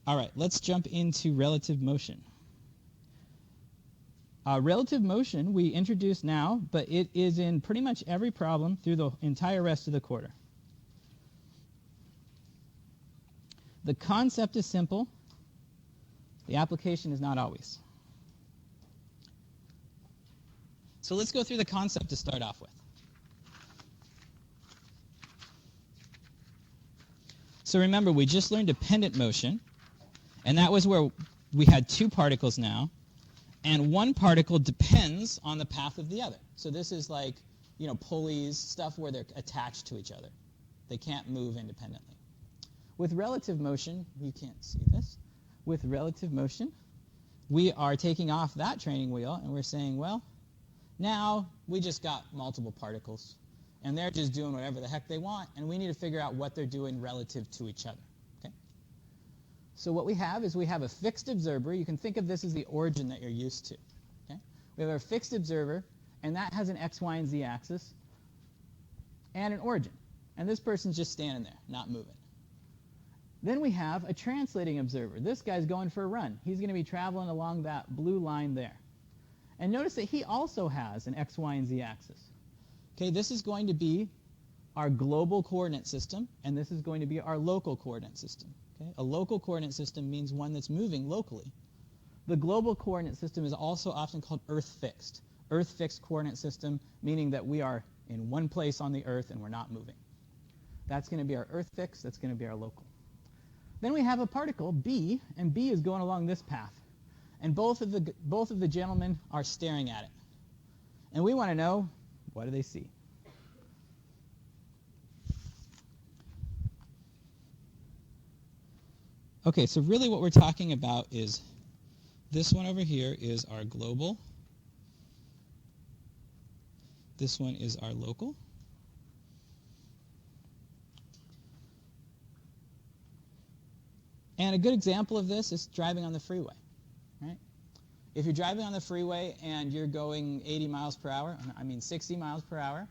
All right, let's jump into relative motion. Relative motion we introduced now, but it is in pretty much every problem through the entire rest of the quarter. The concept is simple. The application is not always. So let's go through the concept to start off with. So remember, we just learned dependent motion, and that was where we had two particles now, and one particle depends on the path of the other. So this is like, pulleys, stuff where they're attached to each other. They can't move independently. With relative motion, you can't see this. With relative motion, we are taking off that training wheel, and we're saying, well, now we just got multiple particles, and they're just doing whatever the heck they want, and we need to figure out what they're doing relative to each other. Okay? So what we have is we have a fixed observer. You can think of this as the origin that you're used to. Okay? We have a fixed observer, and that has an x, y, and z axis, and an origin. And this person's just standing there, not moving. Then we have a translating observer. This guy's going for a run. He's going to be traveling along that blue line there. And notice that he also has an x, y, and z axis. Okay, this is going to be our global coordinate system, and this is going to be our local coordinate system. Okay? A local coordinate system means one that's moving locally. The global coordinate system is also often called Earth-fixed. Earth-fixed coordinate system, meaning that we are in one place on the Earth and we're not moving. That's going to be our Earth-fixed. That's going to be our local. Then we have a particle, B, and B is going along this path. And both of the gentlemen are staring at it. And we want to know, what do they see? Okay, so really what we're talking about is this one over here is our global. This one is our local. And a good example of this is driving on the freeway. Right? If you're driving on the freeway and you're going 80 miles per hour, 60 miles per hour,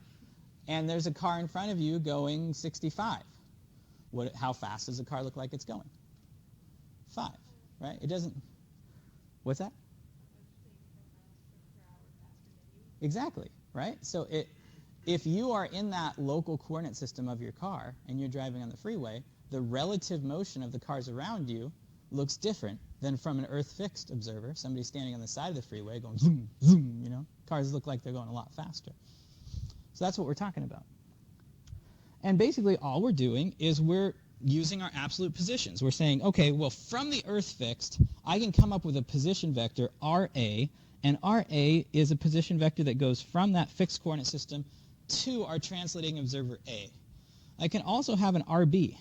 and there's a car in front of you going 65, how fast does the car look like it's going? 5, right? It doesn't. What's that? Exactly, right? So if you are in that local coordinate system of your car and you're driving on the freeway, the relative motion of the cars around you looks different than from an Earth-fixed observer, somebody standing on the side of the freeway going zoom, zoom, Cars look like they're going a lot faster. So that's what we're talking about. And basically all we're doing is we're using our absolute positions. We're saying, okay, well, from the Earth-fixed, I can come up with a position vector, RA, and RA is a position vector that goes from that fixed coordinate system to our translating observer A. I can also have an RB,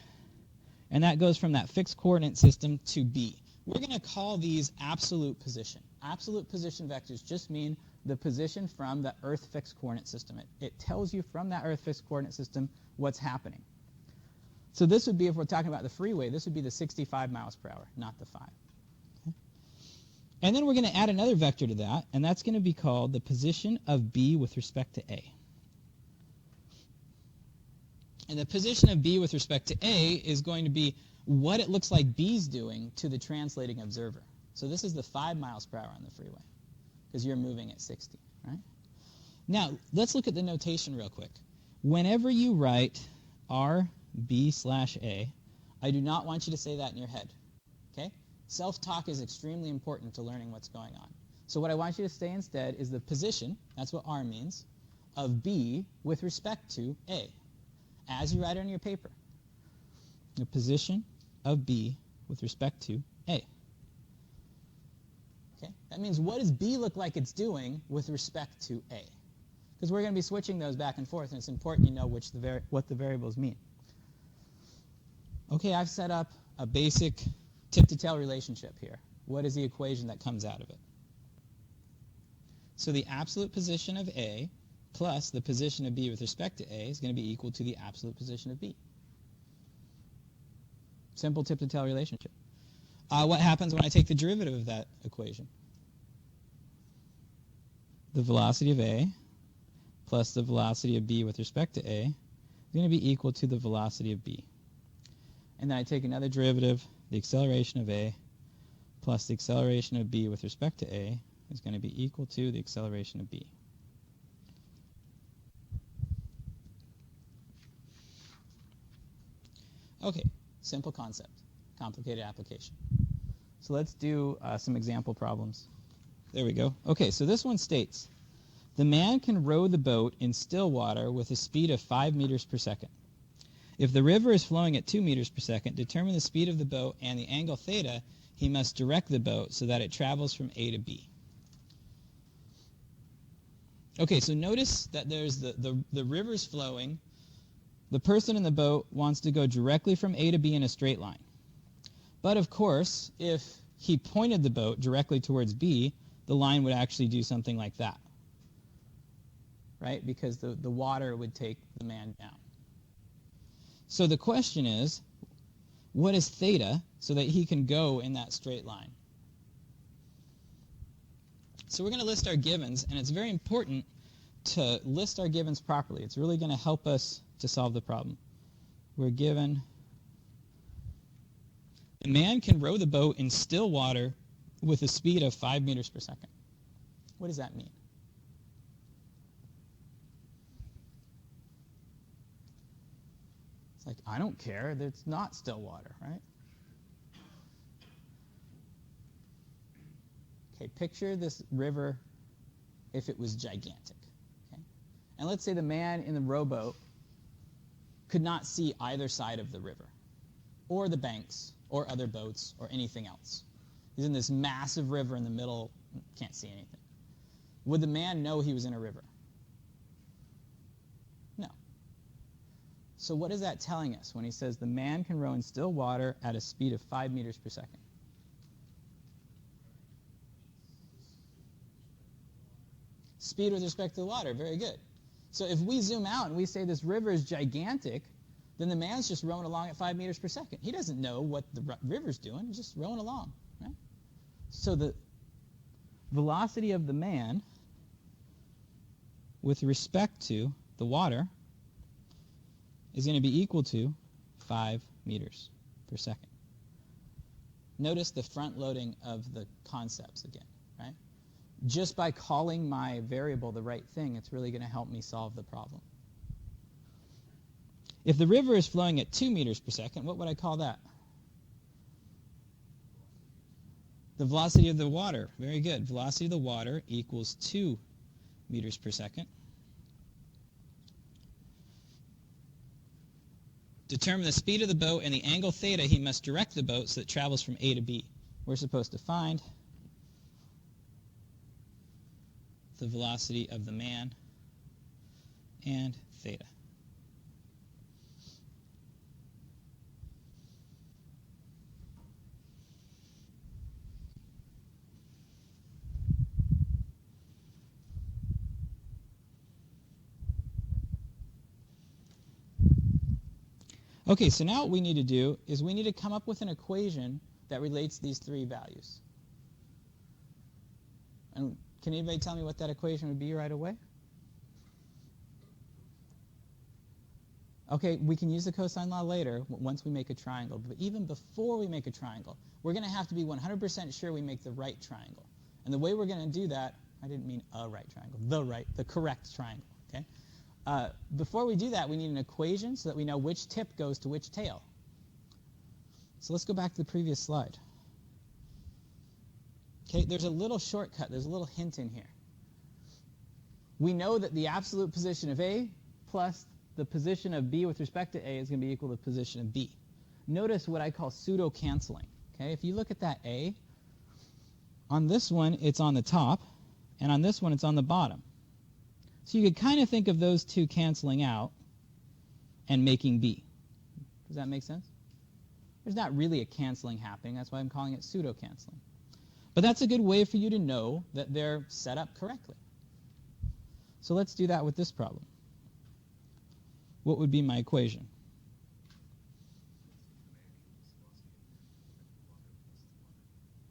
and that goes from that fixed coordinate system to B. We're going to call these absolute position. Absolute position vectors just mean the position from the Earth fixed coordinate system. It tells you from that Earth fixed coordinate system what's happening. So this would be, if we're talking about the freeway, this would be the 65 miles per hour, not the 5. Okay? And then we're going to add another vector to that, and that's going to be called the position of B with respect to A. And the position of B with respect to A is going to be what it looks like B's doing to the translating observer. So this is the 5 miles per hour on the freeway, because you're moving at 60, right? Now, let's look at the notation real quick. Whenever you write RB/A, I do not want you to say that in your head, okay? Self-talk is extremely important to learning what's going on. So what I want you to say instead is the position, that's what R means, of B with respect to A, as you write it on your paper. The position of B with respect to A. Okay? That means what does B look like it's doing with respect to A? Because we're going to be switching those back and forth, and it's important you know what the variables mean. Okay, I've set up a basic tip-to-tail relationship here. What is the equation that comes out of it? So the absolute position of A plus the position of B with respect to A is going to be equal to the absolute position of B. Simple tip-to-tail relationship. What happens when I take the derivative of that equation? The velocity of A plus the velocity of B with respect to A is going to be equal to the velocity of B. And then I take another derivative, the acceleration of A plus the acceleration of B with respect to A is going to be equal to the acceleration of B. Okay, simple concept, complicated application. So let's do some example problems. There we go. Okay, so this one states, the man can row the boat in still water with a speed of 5 meters per second. If the river is flowing at 2 meters per second, determine the speed of the boat and the angle theta he must direct the boat so that it travels from A to B. Okay, so notice that there's the river's flowing. The person in the boat wants to go directly from A to B in a straight line. But of course, if he pointed the boat directly towards B, the line would actually do something like that, right? Because the water would take the man down. So the question is, what is theta so that he can go in that straight line? So we're going to list our givens, and it's very important to list our givens properly. It's really going to help us to solve the problem. We're given, a man can row the boat in still water with a speed of 5 meters per second. What does that mean? It's like, I don't care. It's not still water, right? Okay, picture this river if it was gigantic. Okay? And let's say the man in the rowboat could not see either side of the river, or the banks, or other boats, or anything else. He's in this massive river in the middle, can't see anything. Would the man know he was in a river? No. So what is that telling us when he says the man can row in still water at a speed of 5 meters per second? Speed with respect to the water, very good. So if we zoom out and we say this river is gigantic, then the man's just rowing along at 5 meters per second. He doesn't know what the river's doing. He's just rowing along, right? So the velocity of the man with respect to the water is going to be equal to 5 meters per second. Notice the front loading of the concepts again, right? Just by calling my variable the right thing, it's really going to help me solve the problem. If the river is flowing at 2 meters per second, what would I call that? The velocity of the water. Very good. Velocity of the water equals 2 meters per second. Determine the speed of the boat and the angle theta he must direct the boat so that it travels from A to B. We're supposed to find the velocity of the man and theta. Okay, so now what we need to do is we need to come up with an equation that relates these three values. And can anybody tell me what that equation would be right away? Okay, we can use the cosine law later once we make a triangle. But even before we make a triangle, we're going to have to be 100% sure we make the right triangle. And the way we're going to do that, I didn't mean a right triangle, the correct triangle. Okay? Before we do that, we need an equation so that we know which tip goes to which tail. So let's go back to the previous slide. Okay, there's a little shortcut, there's a little hint in here. We know that the absolute position of A plus the position of B with respect to A is going to be equal to the position of B. Notice what I call pseudo canceling. Okay, if you look at that A, on this one it's on the top, and on this one it's on the bottom. So you could kind of think of those two canceling out and making B. Does that make sense? There's not really a canceling happening. That's why I'm calling it pseudo canceling. But that's a good way for you to know that they're set up correctly. So let's do that with this problem. What would be my equation?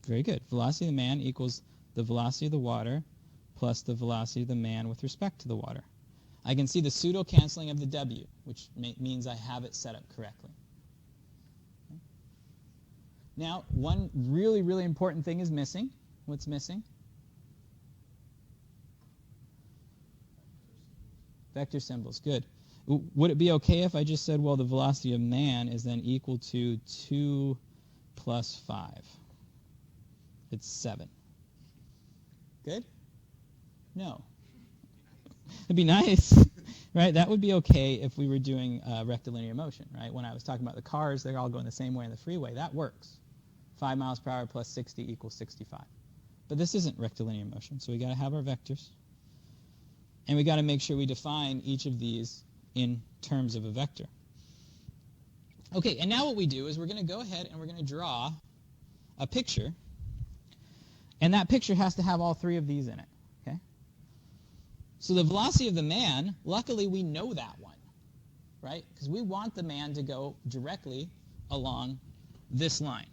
Very good. Velocity of the man equals the velocity of the water plus the velocity of the man with respect to the water. I can see the pseudo canceling of the W, which means I have it set up correctly. Okay. Now, one really, really important thing is missing. What's missing? Vector symbols. Good. Would it be okay if I just said, well, the velocity of man is then equal to 2 plus 5? It's 7. Good? No. It'd be nice, right? That would be okay if we were doing rectilinear motion, right? When I was talking about the cars, they're all going the same way in the freeway. That works. 5 miles per hour plus 60 equals 65. But this isn't rectilinear motion, so we got to have our vectors. And we got to make sure we define each of these in terms of a vector. Okay, and now what we do is we're going to go ahead and we're going to draw a picture. And that picture has to have all three of these in it. Okay? So the velocity of the man, luckily we know that one, right? Because we want the man to go directly along this line.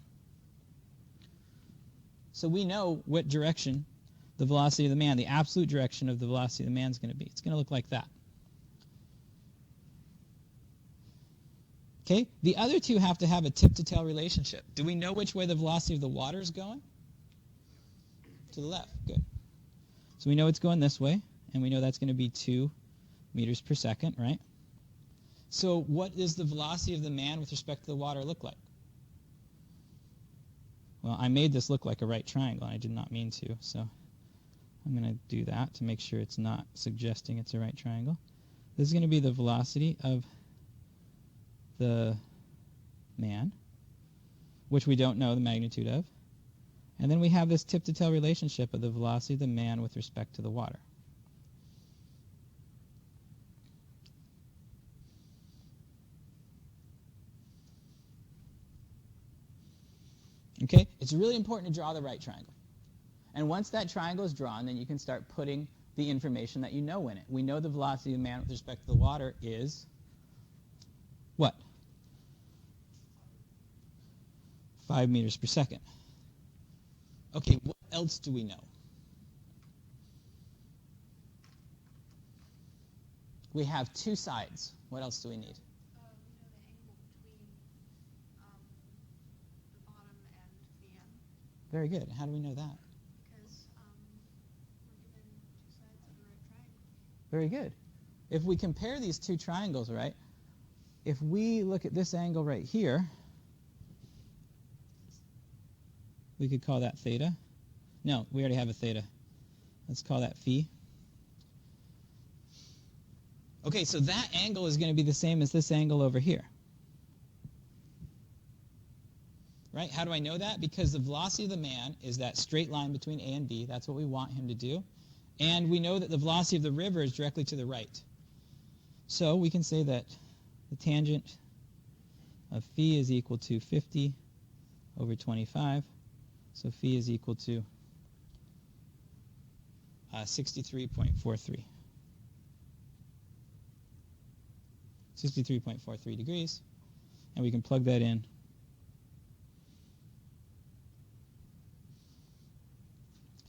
So we know what direction the velocity of the man, the absolute direction of the velocity of the man is going to be. It's going to look like that. Okay? The other two have to have a tip-to-tail relationship. Do we know which way the velocity of the water is going? To the left. Good. So we know it's going this way, and we know that's going to be 2 meters per second, right? So what does the velocity of the man with respect to the water look like? Well, I made this look like a right triangle. I did not mean to, so I'm going to do that to make sure it's not suggesting it's a right triangle. This is going to be the velocity of the man, which we don't know the magnitude of. And then we have this tip-to-tail relationship of the velocity of the man with respect to the water. Okay? It's really important to draw the right triangle. And once that triangle is drawn, then you can start putting the information that you know in it. We know the velocity of the man with respect to the water is what? 5 meters per second. Okay, what else do we know? We have two sides. What else do we need? We know the angle between the bottom and the end. Very good. How do we know that? Because we're given two sides of the right triangle. Very good. If we compare these two triangles, right, if we look at this angle right here, we could call that theta. No, we already have a theta. Let's call that phi. Okay, so that angle is going to be the same as this angle over here. Right? How do I know that? Because the velocity of the man is that straight line between A and B. That's what we want him to do. And we know that the velocity of the river is directly to the right. So we can say that the tangent of phi is equal to 50 over 25. So phi is equal to 63.43. 63.43 degrees. And we can plug that in.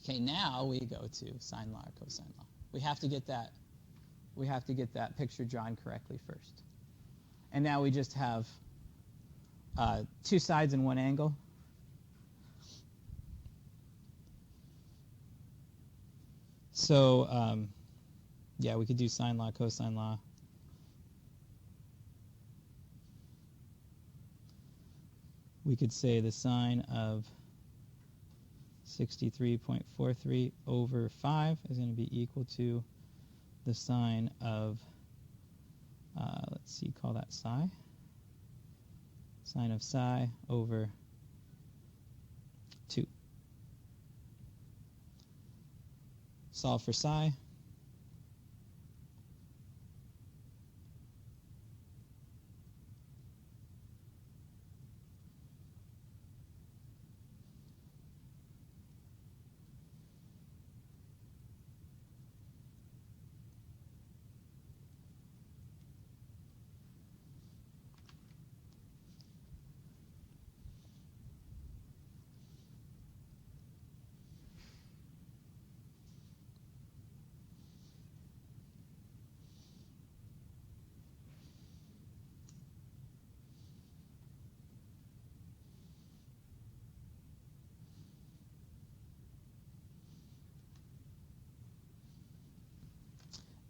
Okay, now we go to sine law or cosine law. We have to get that picture drawn correctly first. And now we just have two sides and one angle. So, yeah, we could do sine law, cosine law. We could say the sine of 63.43 over 5 is going to be equal to the sine of, let's see, call that psi. Sine of psi over 2. Solve for psi.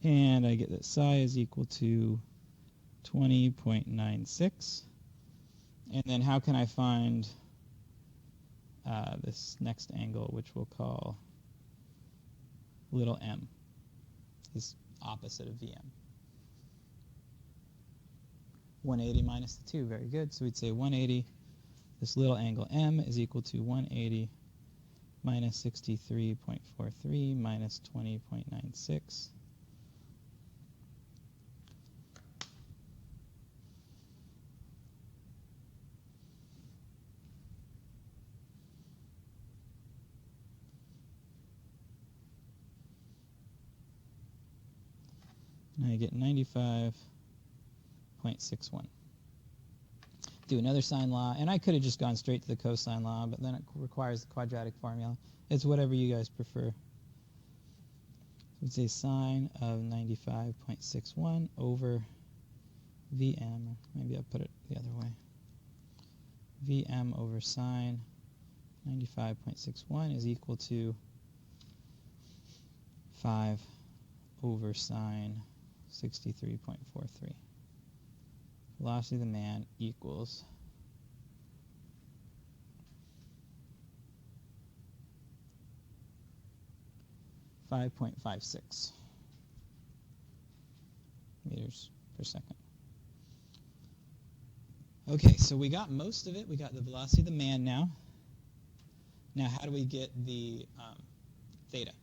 And I get that psi is equal to 20.96. And then how can I find this next angle, which we'll call little m, is opposite of Vm. 180 minus the 2, very good. So we'd say 180, this little angle m is equal to 180 minus 63.43 minus 20.96. And I get 95.61. Do another sine law, and I could have just gone straight to the cosine law, but then it requires the quadratic formula. It's whatever you guys prefer. So we'd say sine of 95.61 over Vm, or maybe I'll put it the other way. Vm over sine 95.61 is equal to 5 over sine 63.43. Velocity of the man equals 5.56 meters per second. Okay, so we got most of it. We got the velocity of the man now. Now, how do we get the theta?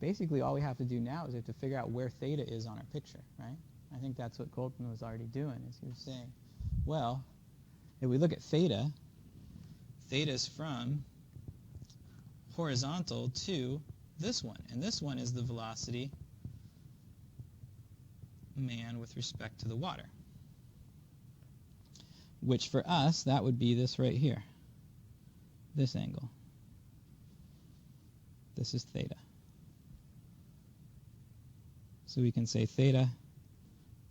Basically, all we have to do now is we have to figure out where theta is on our picture, right? I think that's what Colton was already doing, is he was saying, well, if we look at theta, theta is from horizontal to this one, and this one is the velocity man with respect to the water, which for us, that would be this right here, this angle. This is theta. So we can say theta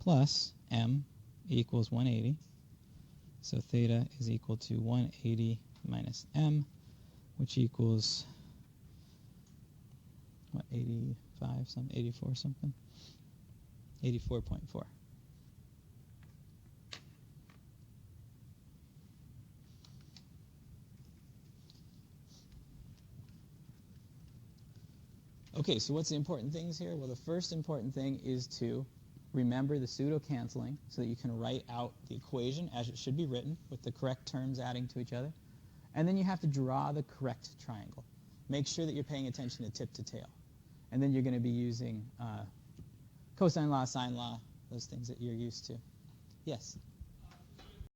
plus m equals 180. So theta is equal to 180 minus m, which equals, what, 85 something, 84 something? 84.4. Okay, so what's the important things here? Well, the first important thing is to remember the pseudo canceling so that you can write out the equation as it should be written with the correct terms adding to each other. And then you have to draw the correct triangle. Make sure that you're paying attention to tip to tail. And then you're going to be using cosine law, sine law, those things that you're used to. Yes?